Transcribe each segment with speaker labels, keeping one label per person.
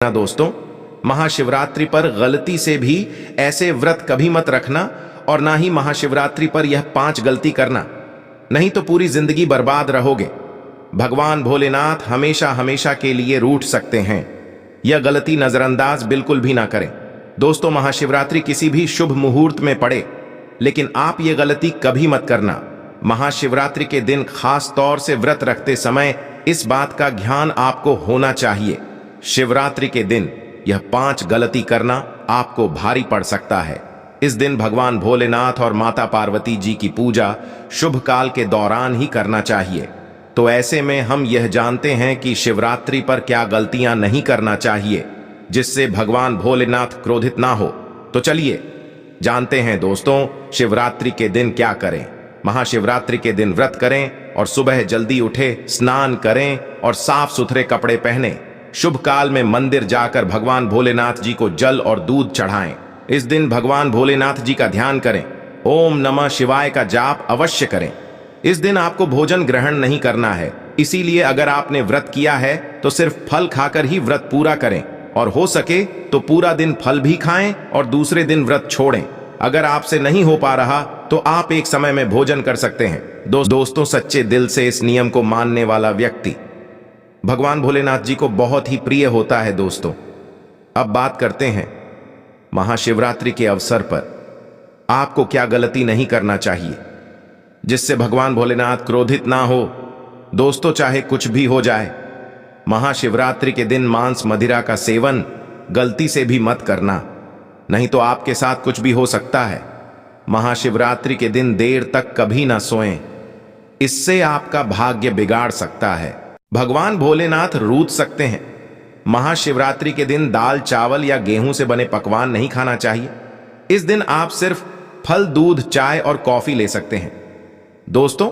Speaker 1: ना दोस्तों, महाशिवरात्रि पर गलती से भी ऐसे व्रत कभी मत रखना और ना ही महाशिवरात्रि पर यह 5 गलती करना, नहीं तो पूरी जिंदगी बर्बाद रहोगे। भगवान भोलेनाथ हमेशा हमेशा के लिए रूठ सकते हैं। यह गलती नजरअंदाज बिल्कुल भी ना करें। दोस्तों, महाशिवरात्रि किसी भी शुभ मुहूर्त में पड़े, लेकिन आप ये गलती कभी मत करना। महाशिवरात्रि के दिन खास तौर से व्रत रखते समय इस बात का ध्यान आपको होना चाहिए। शिवरात्रि के दिन यह 5 गलती करना आपको भारी पड़ सकता है। इस दिन भगवान भोलेनाथ और माता पार्वती जी की पूजा शुभ काल के दौरान ही करना चाहिए। तो ऐसे में हम यह जानते हैं कि शिवरात्रि पर क्या गलतियां नहीं करना चाहिए जिससे भगवान भोलेनाथ क्रोधित ना हो। तो चलिए जानते हैं दोस्तों, शिवरात्रि के दिन क्या करें। महाशिवरात्रि के दिन व्रत करें और सुबह जल्दी उठे, स्नान करें और साफ सुथरे कपड़े पहने। शुभ काल में मंदिर जाकर भगवान भोलेनाथ जी को जल और दूध चढ़ाएं। इस दिन भगवान भोलेनाथ जी का ध्यान करें। ओम नमः शिवाय का जाप अवश्य करें। इस दिन आपको भोजन ग्रहण नहीं करना है, इसीलिए अगर आपने व्रत किया है तो सिर्फ फल खाकर ही व्रत पूरा करें और हो सके तो पूरा दिन फल भी खाएं और दूसरे दिन व्रत छोड़ें। अगर आपसे नहीं हो पा रहा तो आप एक समय में भोजन कर सकते हैं। दोस्तों, सच्चे दिल से इस नियम को मानने वाला व्यक्ति भगवान भोलेनाथ जी को बहुत ही प्रिय होता है। दोस्तों, अब बात करते हैं महाशिवरात्रि के अवसर पर आपको क्या गलती नहीं करना चाहिए जिससे भगवान भोलेनाथ क्रोधित ना हो। दोस्तों, चाहे कुछ भी हो जाए, महाशिवरात्रि के दिन मांस मदिरा का सेवन गलती से भी मत करना, नहीं तो आपके साथ कुछ भी हो सकता है। महाशिवरात्रि के दिन देर तक कभी ना सोएं, इससे आपका भाग्य बिगाड़ सकता है। भगवान भोलेनाथ रूठ सकते हैं। महाशिवरात्रि के दिन दाल चावल या गेहूं से बने पकवान नहीं खाना चाहिए। इस दिन आप सिर्फ फल, दूध, चाय और कॉफी ले सकते हैं। दोस्तों,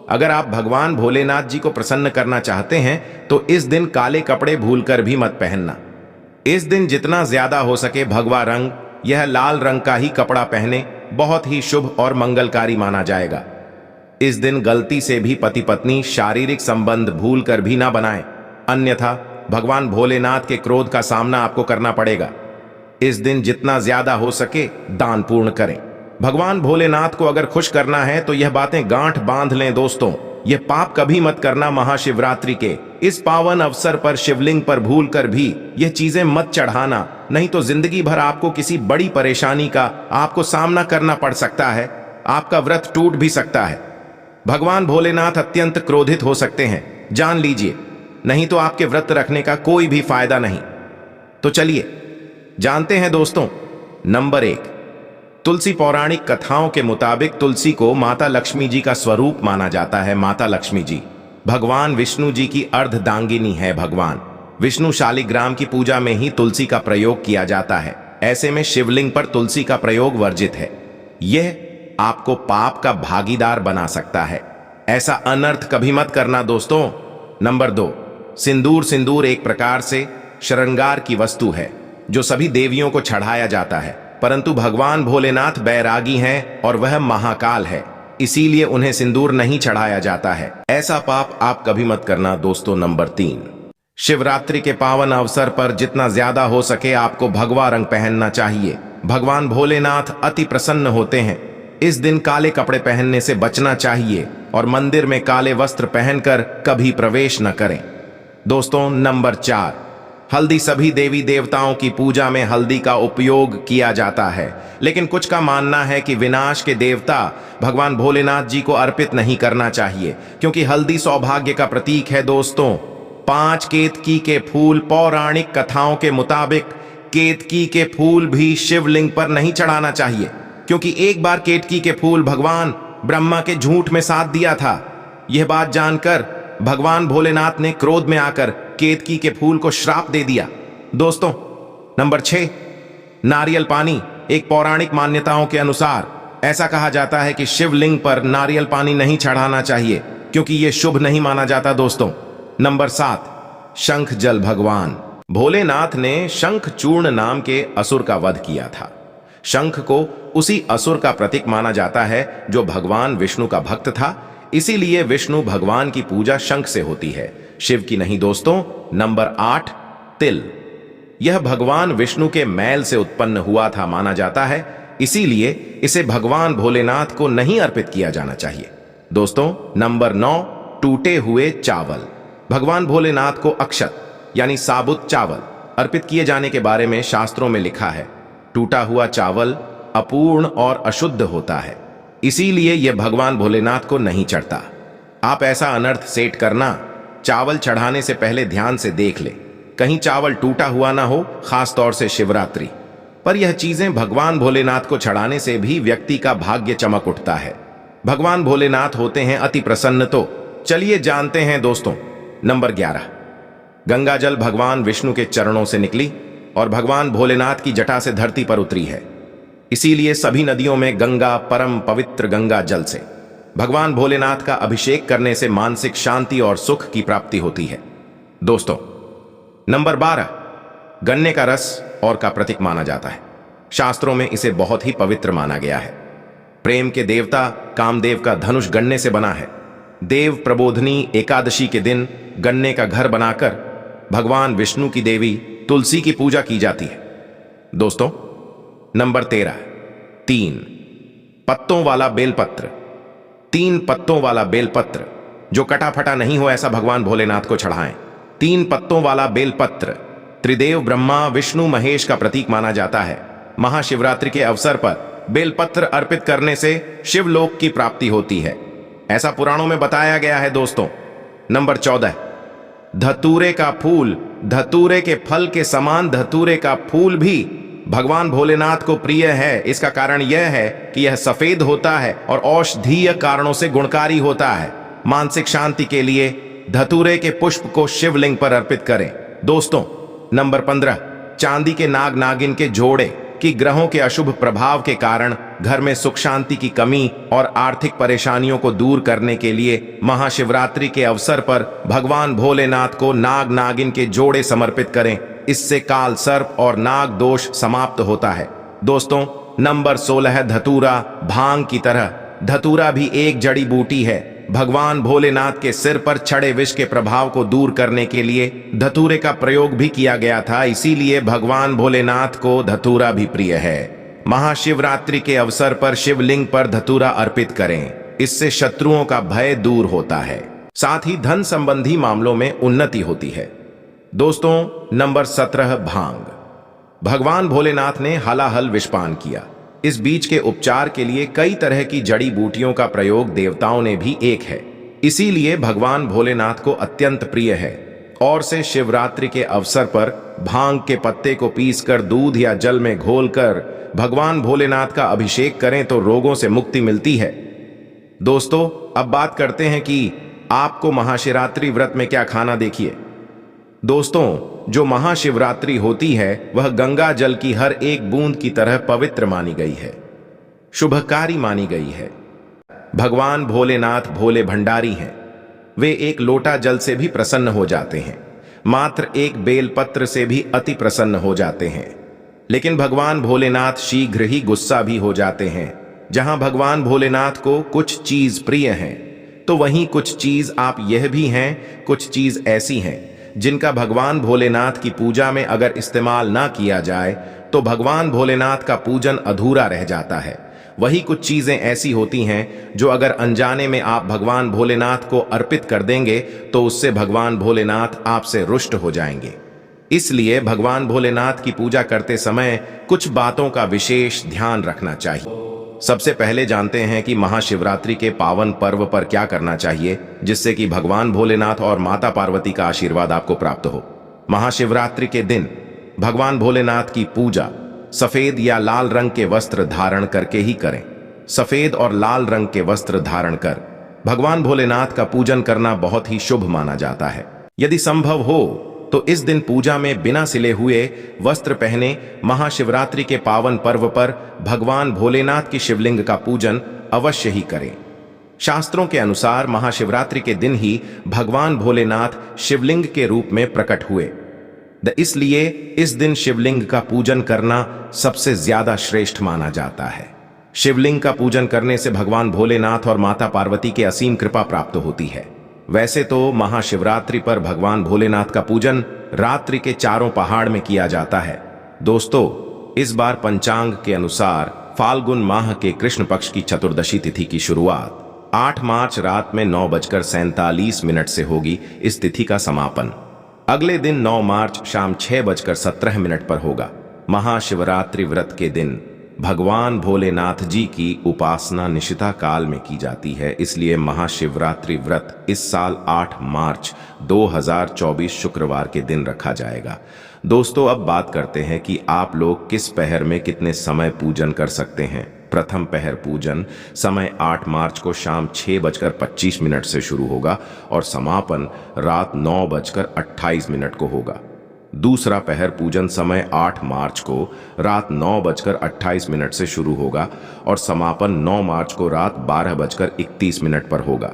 Speaker 1: अगर आप भगवान भोलेनाथ जी को प्रसन्न करना चाहते हैं तो इस दिन काले कपड़े भूलकर भी मत पहनना। इस दिन जितना ज्यादा हो सके भगवा रंग, यह लाल रंग का ही कपड़ा पहने, बहुत ही शुभ और मंगलकारी माना जाएगा। इस दिन गलती से भी पति पत्नी शारीरिक संबंध भूलकर भी ना बनाएं, अन्यथा भगवान भोलेनाथ के क्रोध का सामना आपको करना पड़ेगा। इस दिन जितना ज्यादा हो सके दान पूर्ण करें। भगवान भोलेनाथ को अगर खुश करना है तो यह बातें गांठ बांध लें। दोस्तों, यह पाप कभी मत करना। महाशिवरात्रि के इस पावन अवसर पर शिवलिंग पर भूलकर भी यह चीजें मत चढ़ाना, नहीं तो जिंदगी भर आपको किसी बड़ी परेशानी का आपको सामना करना पड़ सकता है। आपका व्रत टूट भी सकता है। भगवान भोलेनाथ अत्यंत क्रोधित हो सकते हैं, जान लीजिए, नहीं तो आपके व्रत रखने का कोई भी फायदा नहीं। तो चलिए जानते हैं दोस्तों। नंबर 1, तुलसी। पौराणिक कथाओं के मुताबिक तुलसी को माता लक्ष्मी जी का स्वरूप माना जाता है। माता लक्ष्मी जी भगवान विष्णु जी की अर्धदांगिनी है। भगवान विष्णु शालिग्राम की पूजा में ही तुलसी का प्रयोग किया जाता है। ऐसे में शिवलिंग पर तुलसी का प्रयोग वर्जित है। यह आपको पाप का भागीदार बना सकता है। ऐसा अनर्थ कभी मत करना दोस्तों। नंबर 2, सिंदूर। सिंदूर एक प्रकार से श्रृंगार की वस्तु है जो सभी देवियों को चढ़ाया जाता है, परंतु भगवान भोलेनाथ बैरागी हैं और वह महाकाल है, इसीलिए उन्हें सिंदूर नहीं चढ़ाया जाता है। ऐसा पाप आप कभी मत करना दोस्तों। नंबर 3, शिवरात्रि के पावन अवसर पर जितना ज्यादा हो सके आपको भगवा रंग पहनना चाहिए। भगवान भोलेनाथ अति प्रसन्न होते हैं। इस दिन काले कपड़े पहनने से बचना चाहिए और मंदिर में काले वस्त्र पहनकर कभी प्रवेश न करें। दोस्तों, नंबर 4, हल्दी। सभी देवी देवताओं की पूजा में हल्दी का उपयोग किया जाता है, लेकिन कुछ का मानना है कि विनाश के देवता भगवान भोलेनाथ जी को अर्पित नहीं करना चाहिए, क्योंकि हल्दी सौभाग्य का प्रतीक है। दोस्तों, 5 केतकी के फूल। पौराणिक कथाओं के मुताबिक केतकी के फूल भी शिवलिंग पर नहीं चढ़ाना चाहिए, क्योंकि एक बार केतकी के फूल भगवान ब्रह्मा के झूठ में साथ दिया था। यह बात जानकर भगवान भोलेनाथ ने क्रोध में आकर केतकी के फूल को श्राप दे दिया। दोस्तों, नंबर 6, नारियल पानी। एक पौराणिक मान्यताओं के अनुसार ऐसा कहा जाता है कि शिवलिंग पर नारियल पानी नहीं चढ़ाना चाहिए, क्योंकि यह शुभ नहीं माना जाता। दोस्तों, नंबर 7, शंख जल। भगवान भोलेनाथ ने शंख चूर्ण नाम के असुर का वध किया था। शंख को उसी असुर का प्रतीक माना जाता है जो भगवान विष्णु का भक्त था, इसीलिए विष्णु भगवान की पूजा शंख से होती है, शिव की नहीं। दोस्तों, नंबर 8, तिल। यह भगवान विष्णु के मैल से उत्पन्न हुआ था माना जाता है, इसीलिए इसे भगवान भोलेनाथ को नहीं अर्पित किया जाना चाहिए। दोस्तों, नंबर 9, टूटे हुए चावल। भगवान भोलेनाथ को अक्षत यानी साबुत चावल अर्पित किए जाने के बारे में शास्त्रों में लिखा है। टूटा हुआ चावल अपूर्ण और अशुद्ध होता है, इसीलिए यह भगवान भोलेनाथ को नहीं चढ़ता। आप ऐसा अनर्थ सेट करना, चावल चढ़ाने से पहले ध्यान से देख ले, कहीं चावल टूटा हुआ ना हो, खास तौर से शिवरात्रि पर यह चीजें भगवान भोलेनाथ को चढ़ाने से भी व्यक्ति का भाग्य चमक उठता है। भगवान भोलेनाथ होते हैं अति प्रसन्न। तो चलिए जानते हैं दोस्तों। नंबर 11, गंगा जल भगवान विष्णु के चरणों से निकली और भगवान भोलेनाथ की जटा से धरती पर उतरी है, इसीलिए सभी नदियों में गंगा परम पवित्र गंगा जल से भगवान भोलेनाथ का अभिषेक करने से मानसिक शांति और सुख की प्राप्ति होती है। दोस्तों, नंबर 12, गन्ने का रस और का प्रतीक माना जाता है। शास्त्रों में इसे बहुत ही पवित्र माना गया है। प्रेम के देवता कामदेव का धनुष गन्ने से बना है। देव प्रबोधनी एकादशी के दिन गन्ने का घर बनाकर भगवान विष्णु की देवी तुलसी की पूजा की जाती है। दोस्तों, नंबर 13, 3 पत्तों वाला बेलपत्र। 3 पत्तों वाला बेलपत्र जो कटा फटा नहीं हो, ऐसा भगवान भोलेनाथ को चढ़ाएं। 3 पत्तों वाला बेलपत्र त्रिदेव ब्रह्मा विष्णु महेश का प्रतीक माना जाता है। महाशिवरात्रि के अवसर पर बेलपत्र अर्पित करने से शिवलोक की प्राप्ति होती है, ऐसा पुराणों में बताया गया है। दोस्तों, नंबर 14, धतूरे का फूल। धतूरे के फल के समान धतूरे का फूल भी भगवान भोलेनाथ को प्रिय है। इसका कारण यह है कि यह सफेद होता है और औषधीय कारणों से गुणकारी होता है। मानसिक शांति के लिए धतूरे के पुष्प को शिवलिंग पर अर्पित करें। दोस्तों, नंबर 15, चांदी के नाग नागिन के जोड़े कि ग्रहों के अशुभ प्रभाव के कारण घर में सुख शांति की कमी और आर्थिक परेशानियों को दूर करने के लिए महाशिवरात्रि के अवसर पर भगवान भोलेनाथ को नाग नागिन के जोड़े समर्पित करें। इससे काल सर्प और नाग दोष समाप्त होता है। दोस्तों, नंबर 16, धतूरा। भांग की तरह धतूरा भी एक जड़ी बूटी है। भगवान भोलेनाथ के सिर पर चढ़े विष के प्रभाव को दूर करने के लिए धतूरे का प्रयोग भी किया गया था, इसीलिए भगवान भोलेनाथ को धतूरा भी प्रिय है। महाशिवरात्रि के अवसर पर शिवलिंग पर धतूरा अर्पित करें, इससे शत्रुओं का भय दूर होता है, साथ ही धन संबंधी मामलों में उन्नति होती है। दोस्तों, नंबर 17, भांग। भगवान भोलेनाथ ने हलाहल विषपान किया। इस बीज के उपचार के लिए कई तरह की जड़ी बूटियों का प्रयोग देवताओं ने भी एक है, इसीलिए भगवान भोलेनाथ को अत्यंत प्रिय है। और से शिवरात्रि के अवसर पर भांग के पत्ते को पीसकर दूध या जल में घोलकर भगवान भोलेनाथ का अभिषेक करें तो रोगों से मुक्ति मिलती है। दोस्तों, अब बात करते हैं कि आपको महाशिवरात्रि व्रत में क्या खाना। देखिए दोस्तों, जो महाशिवरात्रि होती है वह गंगा जल की हर एक बूंद की तरह पवित्र मानी गई है, शुभकारी मानी गई है। भगवान भोलेनाथ भोले भंडारी हैं। वे एक लोटा जल से भी प्रसन्न हो जाते हैं, मात्र एक बेलपत्र से भी अति प्रसन्न हो जाते हैं। लेकिन भगवान भोलेनाथ शीघ्र ही गुस्सा भी हो जाते हैं। जहां भगवान भोलेनाथ को कुछ चीज प्रिय है, तो वहीं कुछ चीज आप यह भी हैं, कुछ चीज ऐसी हैं जिनका भगवान भोलेनाथ की पूजा में अगर इस्तेमाल ना किया जाए तो भगवान भोलेनाथ का पूजन अधूरा रह जाता है। वही कुछ चीजें ऐसी होती हैं जो अगर अनजाने में आप भगवान भोलेनाथ को अर्पित कर देंगे तो उससे भगवान भोलेनाथ आपसे रुष्ट हो जाएंगे। इसलिए भगवान भोलेनाथ की पूजा करते समय कुछ बातों का विशेष ध्यान रखना चाहिए। सबसे पहले जानते हैं कि महाशिवरात्रि के पावन पर्व पर क्या करना चाहिए जिससे कि भगवान भोलेनाथ और माता पार्वती का आशीर्वाद आपको प्राप्त हो। महाशिवरात्रि के दिन भगवान भोलेनाथ की पूजा सफेद या लाल रंग के वस्त्र धारण करके ही करें। सफेद और लाल रंग के वस्त्र धारण कर भगवान भोलेनाथ का पूजन करना बहुत ही शुभ माना जाता है। यदि संभव हो तो इस दिन पूजा में बिना सिले हुए वस्त्र पहने महाशिवरात्रि के पावन पर्व पर भगवान भोलेनाथ की शिवलिंग का पूजन अवश्य ही करें। शास्त्रों के अनुसार महाशिवरात्रि के दिन ही भगवान भोलेनाथ शिवलिंग के रूप में प्रकट हुए। इसलिए इस दिन शिवलिंग का पूजन करना सबसे ज्यादा श्रेष्ठ माना जाता है। शिवलिंग का पूजन करने से भगवान भोलेनाथ और माता पार्वती के असीम कृपा प्राप्त होती है। वैसे तो महाशिवरात्रि पर भगवान भोलेनाथ का पूजन रात्रि के चारों पहाड़ में किया जाता है। दोस्तों, इस बार पंचांग के अनुसार फाल्गुन माह के कृष्ण पक्ष की चतुर्दशी तिथि की शुरुआत 8 मार्च रात में 9:47 से होगी। इस तिथि का समापन अगले दिन 9 मार्च शाम 6:17 पर होगा। महाशिवरात्रि व्रत के दिन भगवान भोलेनाथ जी की उपासना निशिता काल में की जाती है, इसलिए महाशिवरात्रि व्रत इस साल 8 मार्च 2024 शुक्रवार के दिन रखा जाएगा। दोस्तों, अब बात करते हैं कि आप लोग किस पहर में कितने समय पूजन कर सकते हैं। प्रथम पहर पूजन समय 8 मार्च को शाम 6:25 से शुरू होगा और समापन रात 9:28 को होगा। दूसरा पहर पूजन समय 8 मार्च को रात 9:28 से शुरू होगा और समापन 9 मार्च को रात 12:31 पर होगा।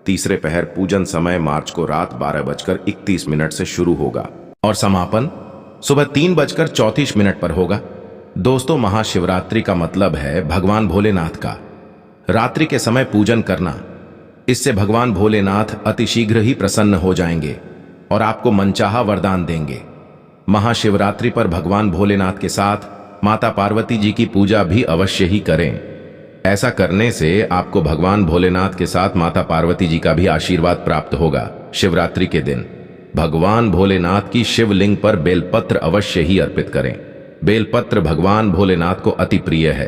Speaker 1: तीसरे पहर पूजन समय मार्च को रात 12:31 से शुरू होगा और समापन सुबह 3:34 पर होगा। दोस्तों, महाशिवरात्रि का मतलब है भगवान भोलेनाथ का रात्रि के समय पूजन करना। इससे भगवान भोलेनाथ अतिशीघ्र ही प्रसन्न हो जाएंगे और आपको मनचाहा वरदान देंगे। महाशिवरात्रि पर भगवान भोलेनाथ के साथ माता पार्वती जी की पूजा भी अवश्य ही करें। ऐसा करने से आपको भगवान भोलेनाथ के साथ माता पार्वती जी का भी आशीर्वाद प्राप्त होगा। शिवरात्रि के दिन भगवान भोलेनाथ की शिवलिंग पर बेलपत्र अवश्य ही अर्पित करें। बेलपत्र भगवान भोलेनाथ को अति प्रिय है।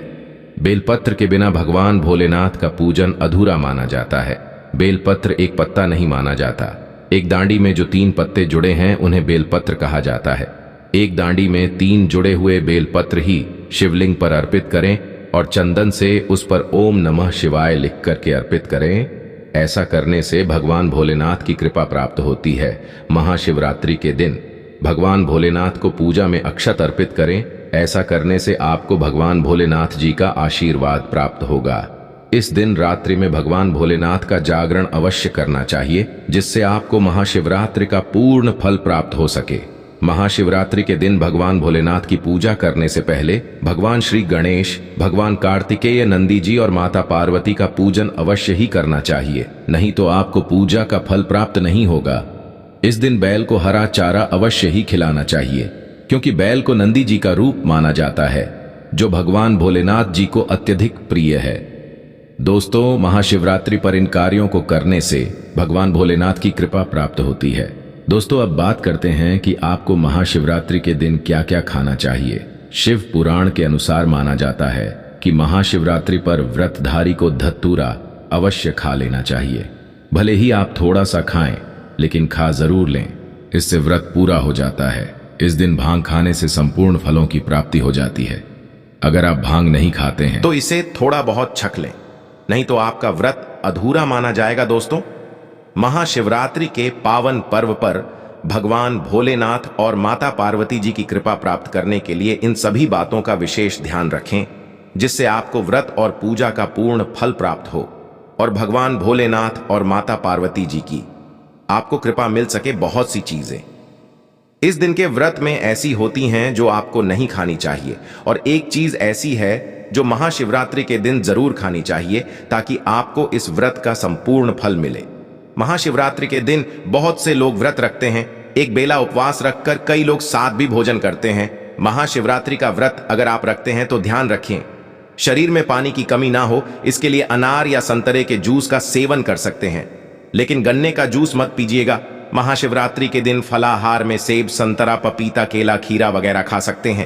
Speaker 1: बेलपत्र के बिना भगवान भोलेनाथ का पूजन अधूरा माना जाता है। बेलपत्र एक पत्ता नहीं माना जाता। एक डांडी में जो 3 पत्ते जुड़े हैं उन्हें बेलपत्र कहा जाता है। एक डांडी में 3 जुड़े हुए बेलपत्र ही शिवलिंग पर अर्पित करें और चंदन से उस पर ओम नमः शिवाय लिख करके अर्पित करें। ऐसा करने से भगवान भोलेनाथ की कृपा प्राप्त होती है। महाशिवरात्रि के दिन भगवान भोलेनाथ को पूजा में अक्षत अर्पित करें। ऐसा करने से आपको भगवान भोलेनाथ जी का आशीर्वाद प्राप्त होगा। इस दिन रात्रि में भगवान भोलेनाथ का जागरण अवश्य करना चाहिए, जिससे आपको महाशिवरात्रि का पूर्ण फल प्राप्त हो सके। महाशिवरात्रि के दिन भगवान भोलेनाथ की पूजा करने से पहले भगवान श्री गणेश, भगवान कार्तिकेय, नंदी जी और माता पार्वती का पूजन अवश्य ही करना चाहिए, नहीं तो आपको पूजा का फल प्राप्त नहीं होगा। इस दिन बैल को हरा चारा अवश्य ही खिलाना चाहिए, क्योंकि बैल को नंदी जी का रूप माना जाता है, जो भगवान भोलेनाथ जी को अत्यधिक प्रिय है। दोस्तों, महाशिवरात्रि पर इन कार्यों को करने से भगवान भोलेनाथ की कृपा प्राप्त होती है। दोस्तों, अब बात करते हैं कि आपको महाशिवरात्रि के दिन क्या क्या खाना चाहिए। शिव पुराण के अनुसार माना जाता है कि महाशिवरात्रि पर व्रतधारी को धतूरा अवश्य खा लेना चाहिए। भले ही आप थोड़ा सा खाएं, लेकिन खा जरूर लें, इससे व्रत पूरा हो जाता है। इस दिन भांग खाने से संपूर्ण फलों की प्राप्ति हो जाती है। अगर आप भांग नहीं खाते हैं तो इसे थोड़ा बहुत छक लें, नहीं तो आपका व्रत अधूरा माना जाएगा। दोस्तों, महाशिवरात्रि के पावन पर्व पर भगवान भोलेनाथ और माता पार्वती जी की कृपा प्राप्त करने के लिए इन सभी बातों का विशेष ध्यान रखें, जिससे आपको व्रत और पूजा का पूर्ण फल प्राप्त हो और भगवान भोलेनाथ और माता पार्वती जी की आपको कृपा मिल सके। बहुत सी चीजें इस दिन के व्रत में ऐसी होती हैं जो आपको नहीं खानी चाहिए, और एक चीज ऐसी है जो महाशिवरात्रि के दिन जरूर खानी चाहिए, ताकि आपको इस व्रत का संपूर्ण फल मिले। महाशिवरात्रि के दिन बहुत से लोग व्रत रखते हैं। एक बेला उपवास रखकर कई लोग साथ भी भोजन करते हैं। महाशिवरात्रि का व्रत अगर आप रखते हैं तो ध्यान रखें, शरीर में पानी की कमी ना हो, इसके लिए अनार या संतरे के जूस का सेवन कर सकते हैं, लेकिन गन्ने का जूस मत पीजिएगा। महाशिवरात्रि के दिन फलाहार में सेब, संतरा, पपीता, केला, खीरा वगैरह खा सकते हैं।